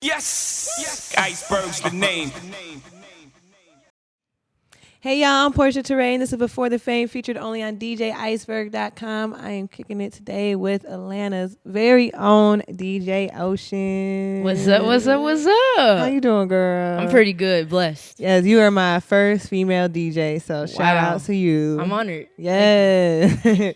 Yes, Iceberg's the name. Hey y'all, I'm Portia Terrain. This is Before the Fame, featured only on DJiceberg.com. I am kicking it today with Atlanta's very own DJ Ocean. What's up? What's up? What's How up? you doing, girl? I'm pretty good, blessed. Yes, you are my first female DJ, so shout Wow. out to you. I'm honored. Yeah.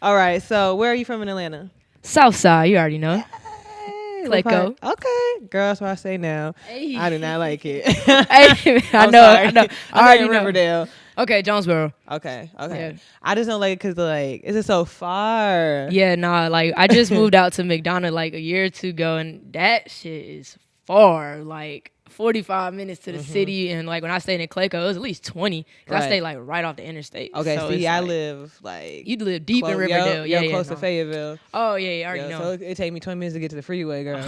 All right, so where are you from in Atlanta? Southside, you already know. Hey, Clayco. Okay, girl, that's what I say now. Hey. I do not like it. Hey, I I'm know. sorry. I know. I I'm already in know. Riverdale. Okay, Jonesboro. Okay. Yeah. I just don't like it because is it so far? Yeah, nah, like I just moved out to McDonough like a year or two ago, and that shit is far. Like 45 minutes to the city, and like when I stayed in Clayco, it was at least 20. Cause Right. I stayed like right off the interstate. Okay, so see, it's I like- live like You live deep in close- Riverdale. Yo, yeah, close to no. Fayetteville. Oh yeah, I already Yeah, know. so it take me 20 minutes to get to the freeway, girl.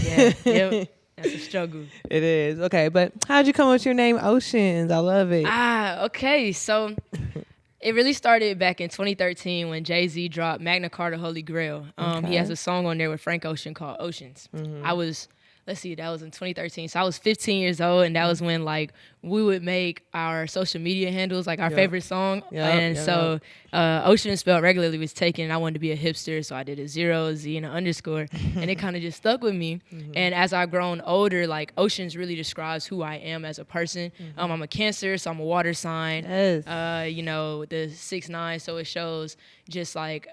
Yeah, yep. That's a struggle. It is. Okay, but how'd you come up with your name Oceanz? I love it. Okay. So it really started back in 2013 when Jay-Z dropped Magna Carta Holy Grail. He has a song on there with Frank Ocean called Oceanz. I was, let's see, that was in 2013. So I was 15 years old, and that was when like we would make our social media handles like our favorite song. So Ocean spelled regularly was taken, and I wanted to be a hipster, so I did a 0, a Z, and an underscore, and it kind of just stuck with me. And as I've grown older, like Oceans really describes who I am as a person. I'm a Cancer, so I'm a water sign. Yes. The 6'9", so it shows just like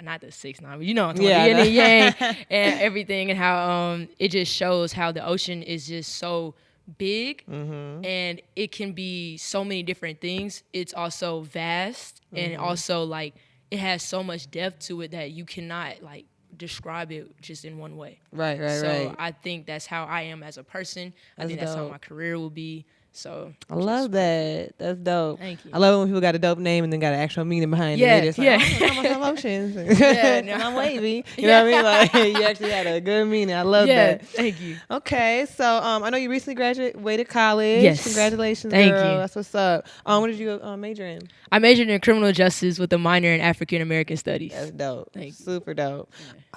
not the 6'9", but you know what I'm talking Yeah, about, I the yin and yang and everything, and how it just shows how the ocean is just so big and it can be so many different things. It's also vast and also like it has so much depth to it that you cannot like describe it just in one way. Right. So I think that's how I am as a person. I think that's how dope. my career will be. So I love that. That's dope. Thank you. I love it when people got a dope name and then got an actual meaning behind Yeah, it. They just yeah. like, oh, I'm Oceans. Yeah, no. And I'm wavy. You know what I mean? Like you actually had a good meaning. I love that. Thank you. Okay, so I know you recently graduated college. Yes. Congratulations, Thank girl. you. That's what's up. What did you major in? I majored in criminal justice with a minor in African American studies. That's dope. Thank you. Super dope.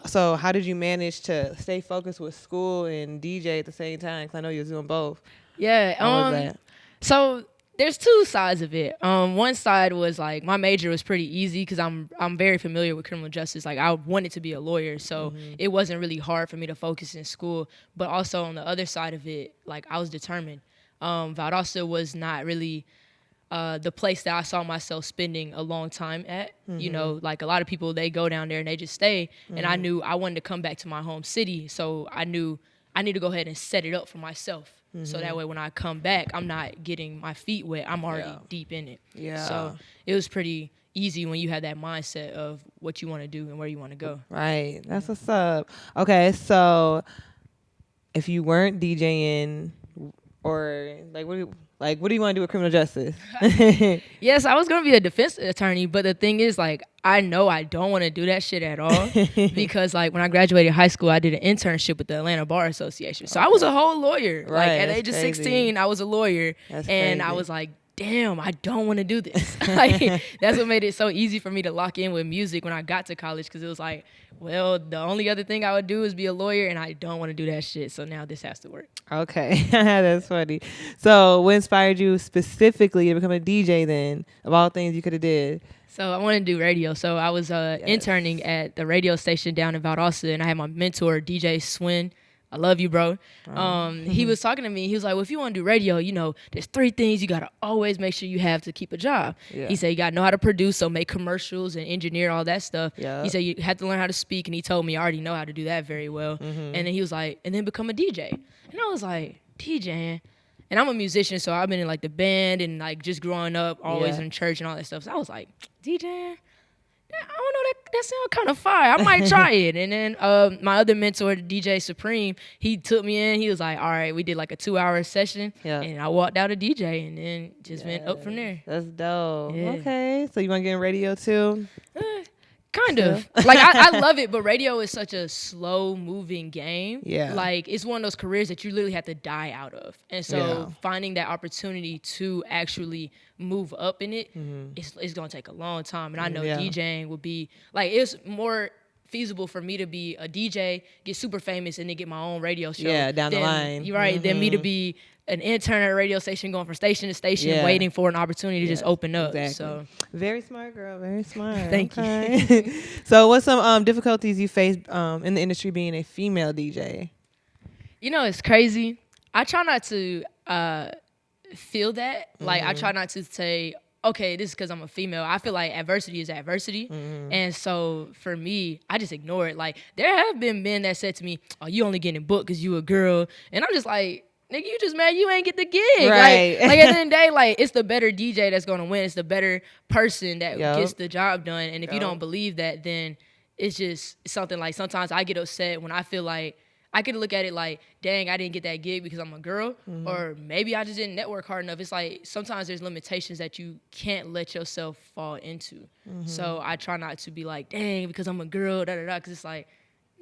So how did you manage to stay focused with school and DJ at the same time? 'Cause I know you was doing both. Yeah. How was that? So there's two sides of it. One side was like my major was pretty easy because I'm very familiar with criminal justice. Like I wanted to be a lawyer, so it wasn't really hard for me to focus in school. But also on the other side of it, like I was determined. Valdosta was not really the place that I saw myself spending a long time at. You know, like a lot of people, they go down there and they just stay. And I knew I wanted to come back to my home city, so I knew I need to go ahead and set it up for myself. So that way when I come back, I'm not getting my feet wet. I'm already deep in it. Yeah. So it was pretty easy when you have that mindset of what you want to do and where you want to go. Right. That's what's up. Okay, so if you weren't DJing or what do you want to do with criminal justice? Yes, I was going to be a defense attorney, but the thing is, like, I know I don't want to do that shit at all because, like, when I graduated high school, I did an internship with the Atlanta Bar Association. So I was a whole lawyer. Right, Like, at the that's age of crazy. 16, I was a lawyer. That's and I crazy. was like, damn, I don't want to do this. Like, that's what made it so easy for me to lock in with music when I got to college because it was like, well, the only other thing I would do is be a lawyer, and I don't want to do that shit. So now this has to work. Okay, that's funny. So what inspired you specifically to become a DJ then, of all things you could have did? So I wanted to do radio. So I was interning at the radio station down in Valdosta, and I had my mentor, DJ Swin. I love you, bro. He was talking to me. He was like, well, if you want to do radio, you know, there's 3 things you got to always make sure you have to keep a job. Yeah. He said, you got to know how to produce, so make commercials and engineer all that stuff. Yeah. He said, you have to learn how to speak. And he told me I already know how to do that very well. And then he was like, and then become a DJ. And I was like, DJing? And I'm a musician, so I've been in like the band and like just growing up, always Yeah. in church and all that stuff. So I was like, DJing? I don't know, that sounds kind of fire. I might try it. And then my other mentor, DJ Supreme, he took me in. He was like, all right, we did like a 2-hour session. Yeah. And I walked out a DJ and then just went up from there. That's dope. Yeah. Okay, so you want to get in radio too? Kind of. Like, I love it, but radio is such a slow-moving game. Yeah. Like, it's one of those careers that you literally have to die out of. And so Yeah. finding that opportunity to actually move up in it, it's going to take a long time. And I know Yeah. DJing would be, like, it's more feasible for me to be a DJ, get super famous, and then get my own radio show. Yeah, down the line. You're right. Than me to be an intern at a radio station, going from station to station, waiting for an opportunity to just open up. Exactly. So very smart, girl. Very smart. Thank you. So, what's some difficulties you faced in the industry being a female DJ? You know, it's crazy. I try not to feel that. Like, I try not to say, okay, this is because I'm a female. I feel like adversity is adversity. And so for me, I just ignore it. Like, there have been men that said to me, oh, you only getting booked because you a girl. And I'm just like, nigga, you just mad you ain't get the gig. Right. Like at the end of the day, like, it's the better DJ that's going to win. It's the better person that gets the job done. And if you don't believe that, then it's just something like sometimes I get upset when I feel like I could look at it like, dang, I didn't get that gig because I'm a girl, or maybe I just didn't network hard enough. It's like sometimes there's limitations that you can't let yourself fall into. So I try not to be like, dang, because I'm a girl, da-da-da, because it's like,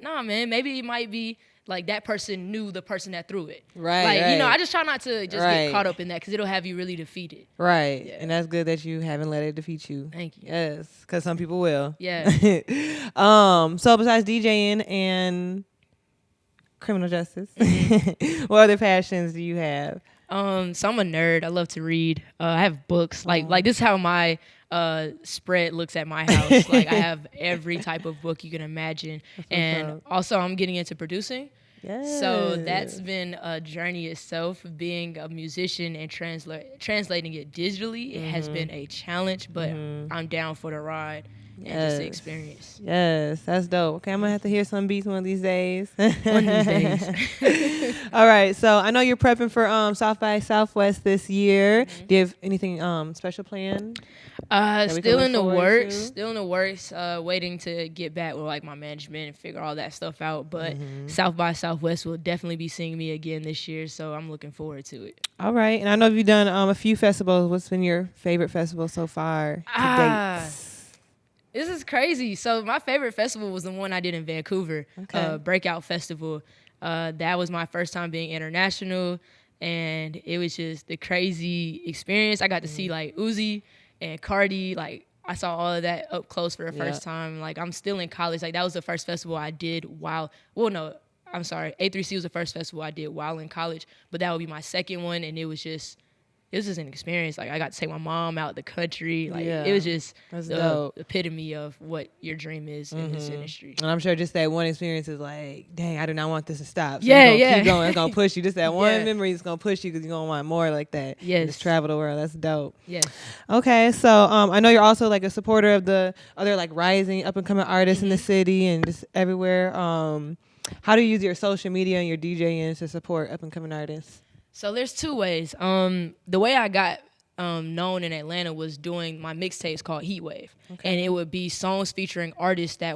nah, man, maybe it might be like that person knew the person that threw it. Right, like, you know, I just try not to just get caught up in that because it'll have you really defeated. Right. Yeah. And that's good that you haven't let it defeat you. Thank you. Yes, because some people will. Yeah. So besides DJing and criminal justice, what other passions do you have? So I'm a nerd. I love to read. I have books. Like this is how my spread looks at my house. Like, I have every type of book you can imagine. And also I'm getting into producing. Yes. So that's been a journey itself. Being a musician and translating it digitally, it has been a challenge, but I'm down for the ride. And just the experience. Yes, that's dope. Okay, I'm going to have to hear some beats one of these days. One of these days. All right, so I know you're prepping for South by Southwest this year. Do you have anything special planned? Still in the works. Still in the works. Waiting to get back with like my management and figure all that stuff out. But South by Southwest will definitely be seeing me again this year, so I'm looking forward to it. All right, and I know you've done a few festivals. What's been your favorite festival so far to date? This is crazy. So my favorite festival was the one I did in Vancouver, Breakout Festival. That was my first time being international, and it was just the crazy experience. I got to see like Uzi and Cardi. Like, I saw all of that up close for the first time. Like, I'm still in college. Like, that was the first festival I did while. Well, no, I'm sorry. A3C was the first festival I did while in college, but that would be my second one, and it was just an experience. Like, I got to take my mom out the country. Like, it was just the epitome of what your dream is in this industry. And I'm sure just that one experience is like, dang, I do not want this to stop. So keep going. It's going to push you. Just that one memory is going to push you because you're going to want more like that. Yes. Just travel the world. That's dope. Yes. Okay, so I know you're also like a supporter of the other like rising up and coming artists in the city and just everywhere. How do you use your social media and your DJing to support up and coming artists? So there's two ways. The way I got known in Atlanta was doing my mixtapes called Heatwave. And it would be songs featuring artists that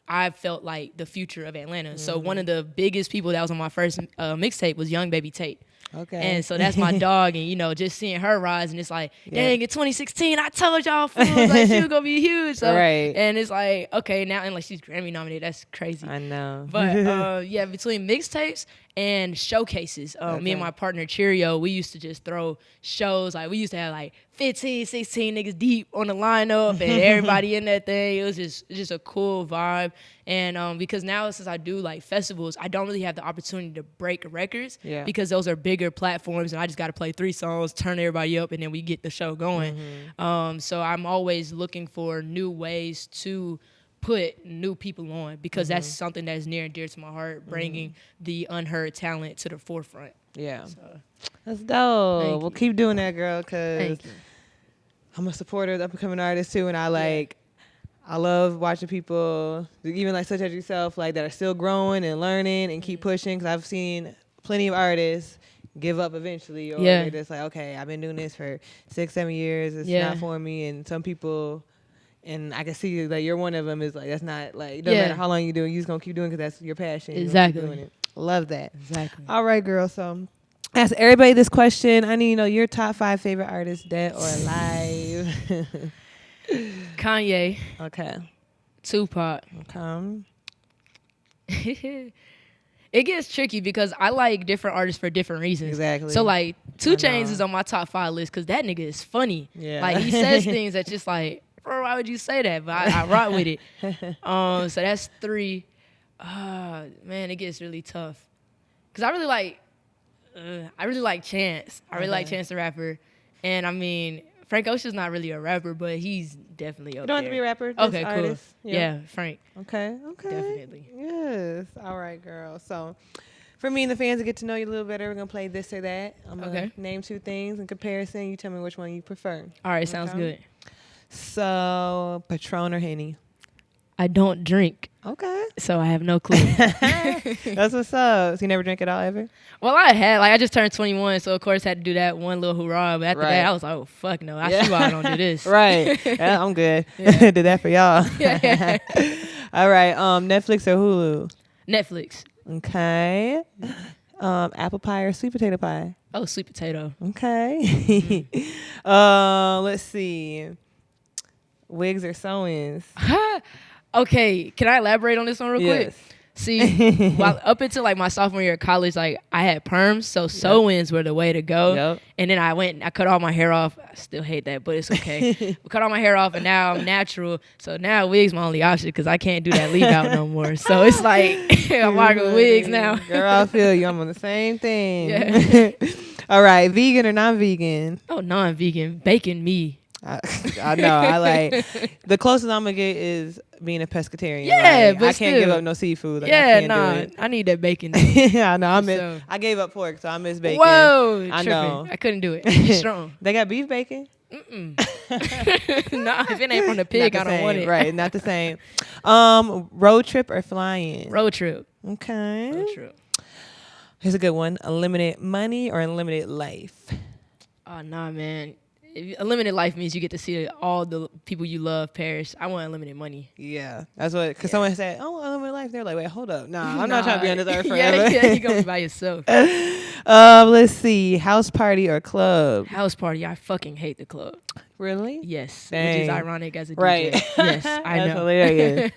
I felt like the future of Atlanta. So one of the biggest people that was on my first mixtape was Young Baby Tate. Okay. And so that's my dog, and, you know, just seeing her rise, and it's like, dang, in 2016, I told y'all fools, like, she was going to be huge. So, and it's like, okay, now, and like, she's Grammy nominated. That's crazy. I know. But, between mixtapes and showcases, me and my partner, Cheerio, we used to just throw shows. Like, we used to have, like, 15, 16 niggas deep on the lineup, and everybody in that thing. It was just a cool vibe. And because now, since I do like festivals, I don't really have the opportunity to break records because those are bigger platforms, and I just got to play 3 songs, turn everybody up, and then we get the show going. So I'm always looking for new ways to put new people on because that's something that is near and dear to my heart, bringing the unheard talent to the forefront. Yeah. So. That's dope. Well, keep doing that, girl, because I'm a supporter of the up-and-coming artists, too, and I love watching people, even like such as yourself, like that are still growing and learning and keep pushing, because I've seen plenty of artists give up eventually, or they're just like, okay, I've been doing this for 6-7 years, it's not for me, and some people... And I can see that you're one of them. Is like, that's not like, it doesn't matter how long you do it, you're just gonna keep doing it because that's your passion. Exactly. Doing it. Love that. Exactly. All right, girl. So, ask everybody this question. I need to know your top 5 favorite artists, dead or alive. Kanye. Okay. Tupac. Okay. It gets tricky because I like different artists for different reasons. Exactly. So, like, 2 Chainz is on my top 5 list because that nigga is funny. Yeah. Like, he says things that just like, Bro, why would you say that? But I rock with it. So that's 3. Man, it gets really tough. Cause I really like Chance. I really like Chance the Rapper. And I mean, Frank Ocean's not really a rapper, but he's definitely up there. You don't have to be a rapper. Okay, cool. Artist. Yeah, Frank. Okay. Definitely. Yes. All right, girl. So, for me and the fans to get to know you a little better, we're gonna play this or that. I'm gonna name 2 things in comparison. You tell me which one you prefer. All right, sounds good. So, Patron or Henny? I don't drink. Okay. So I have no clue. That's what's up. So you never drink at all ever? Well, I just turned 21, so of course had to do that one little hurrah. But after that, I was like, oh, fuck no. I see why I don't do this. Right. Yeah, I'm good. Did that for y'all. Yeah. All right. Netflix or Hulu? Netflix. Okay. Apple pie or sweet potato pie? Oh, sweet potato. Okay. Let's see. Wigs or sew-ins? Okay, can I elaborate on this one real quick? See, up until like my sophomore year of college, like I had perms, so sew-ins were the way to go. And then I cut all my hair off. I still hate that, but it's okay. I cut all my hair off, and now I'm natural. So now wigs my only option because I can't do that leave out no more. So it's like I'm rocking with wigs now. Girl, I feel you. I'm on the same thing. Yeah. All right, vegan or non-vegan? Oh, non-vegan, bacon me. I know. I like the closest I'm gonna get is being a pescatarian. Yeah, like, but I can't give up no seafood. Like, I need that bacon. Yeah, I know. I gave up pork, so I miss bacon. Whoa, I know. I couldn't do it. It's strong. They got beef bacon. Nah, if it ain't from the pig, I don't want it. Right, not the same. Road trip or flying? Road trip. Okay. Road trip. Here's a good one: unlimited money or unlimited life? Oh nah, man. Unlimited life means you get to see all the people you love perish. I want unlimited money. Yeah, that's what. Cause someone said, "Oh, unlimited life." They're like, "Wait, hold up, nah, I'm not trying to be on this earth forever." Yeah, you gonna be by yourself. Let's see, house party or club? House party. I fucking hate the club. Really? Yes. Dang. Which is ironic as a DJ. Right. Yes, I know. That's hilarious.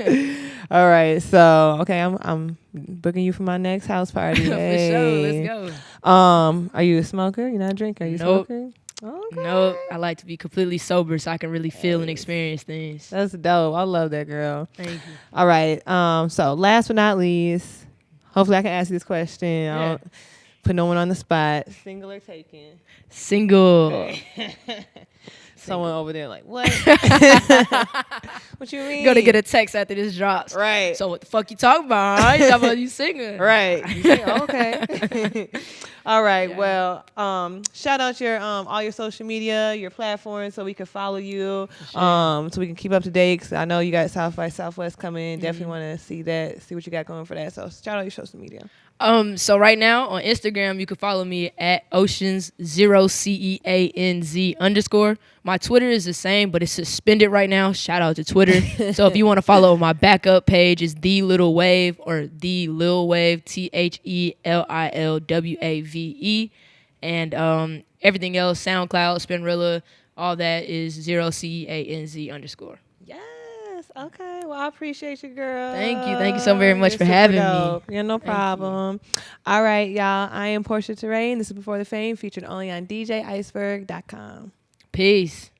All right, so okay, I'm booking you for my next house party. Hey. For sure, let's go. Are you a smoker? You're not a drinker? Are you a smoker? Okay. Nope. I like to be completely sober so I can really feel and experience things. That's dope. I love that, girl. Thank you. All right. So last but not least, hopefully I can ask you this question. I don't put no one on the spot. Single or taken? Single. Okay. Someone over there like, what? What you mean? Gonna get a text after this drops. Right. So what the fuck you talking about? You talking about you singing. Right. You say, okay. All right. Yeah. Well, shout out your all your social media, your platforms, so we can follow you. Sure. So we can keep up to date. 'Cause I know you got South by Southwest coming. Definitely want to see that, see what you got going for that. So shout out your social media. So right now on Instagram, you can follow me at Oceanz 0CEANZ_. My Twitter is the same, but it's suspended right now. Shout out to Twitter. So if you want to follow my backup page, it's The Little Wave or The Lil Wave, TheLilWave. And everything else, SoundCloud, Spinrilla, all that is 0CEANZ_. Yes. Okay. Well, I appreciate you, girl. Thank you. Thank you so very much for having me. Yeah, no problem. All right, y'all. I am Portia Teray, and this is Before the Fame, featured only on DJiceberg.com. Peace.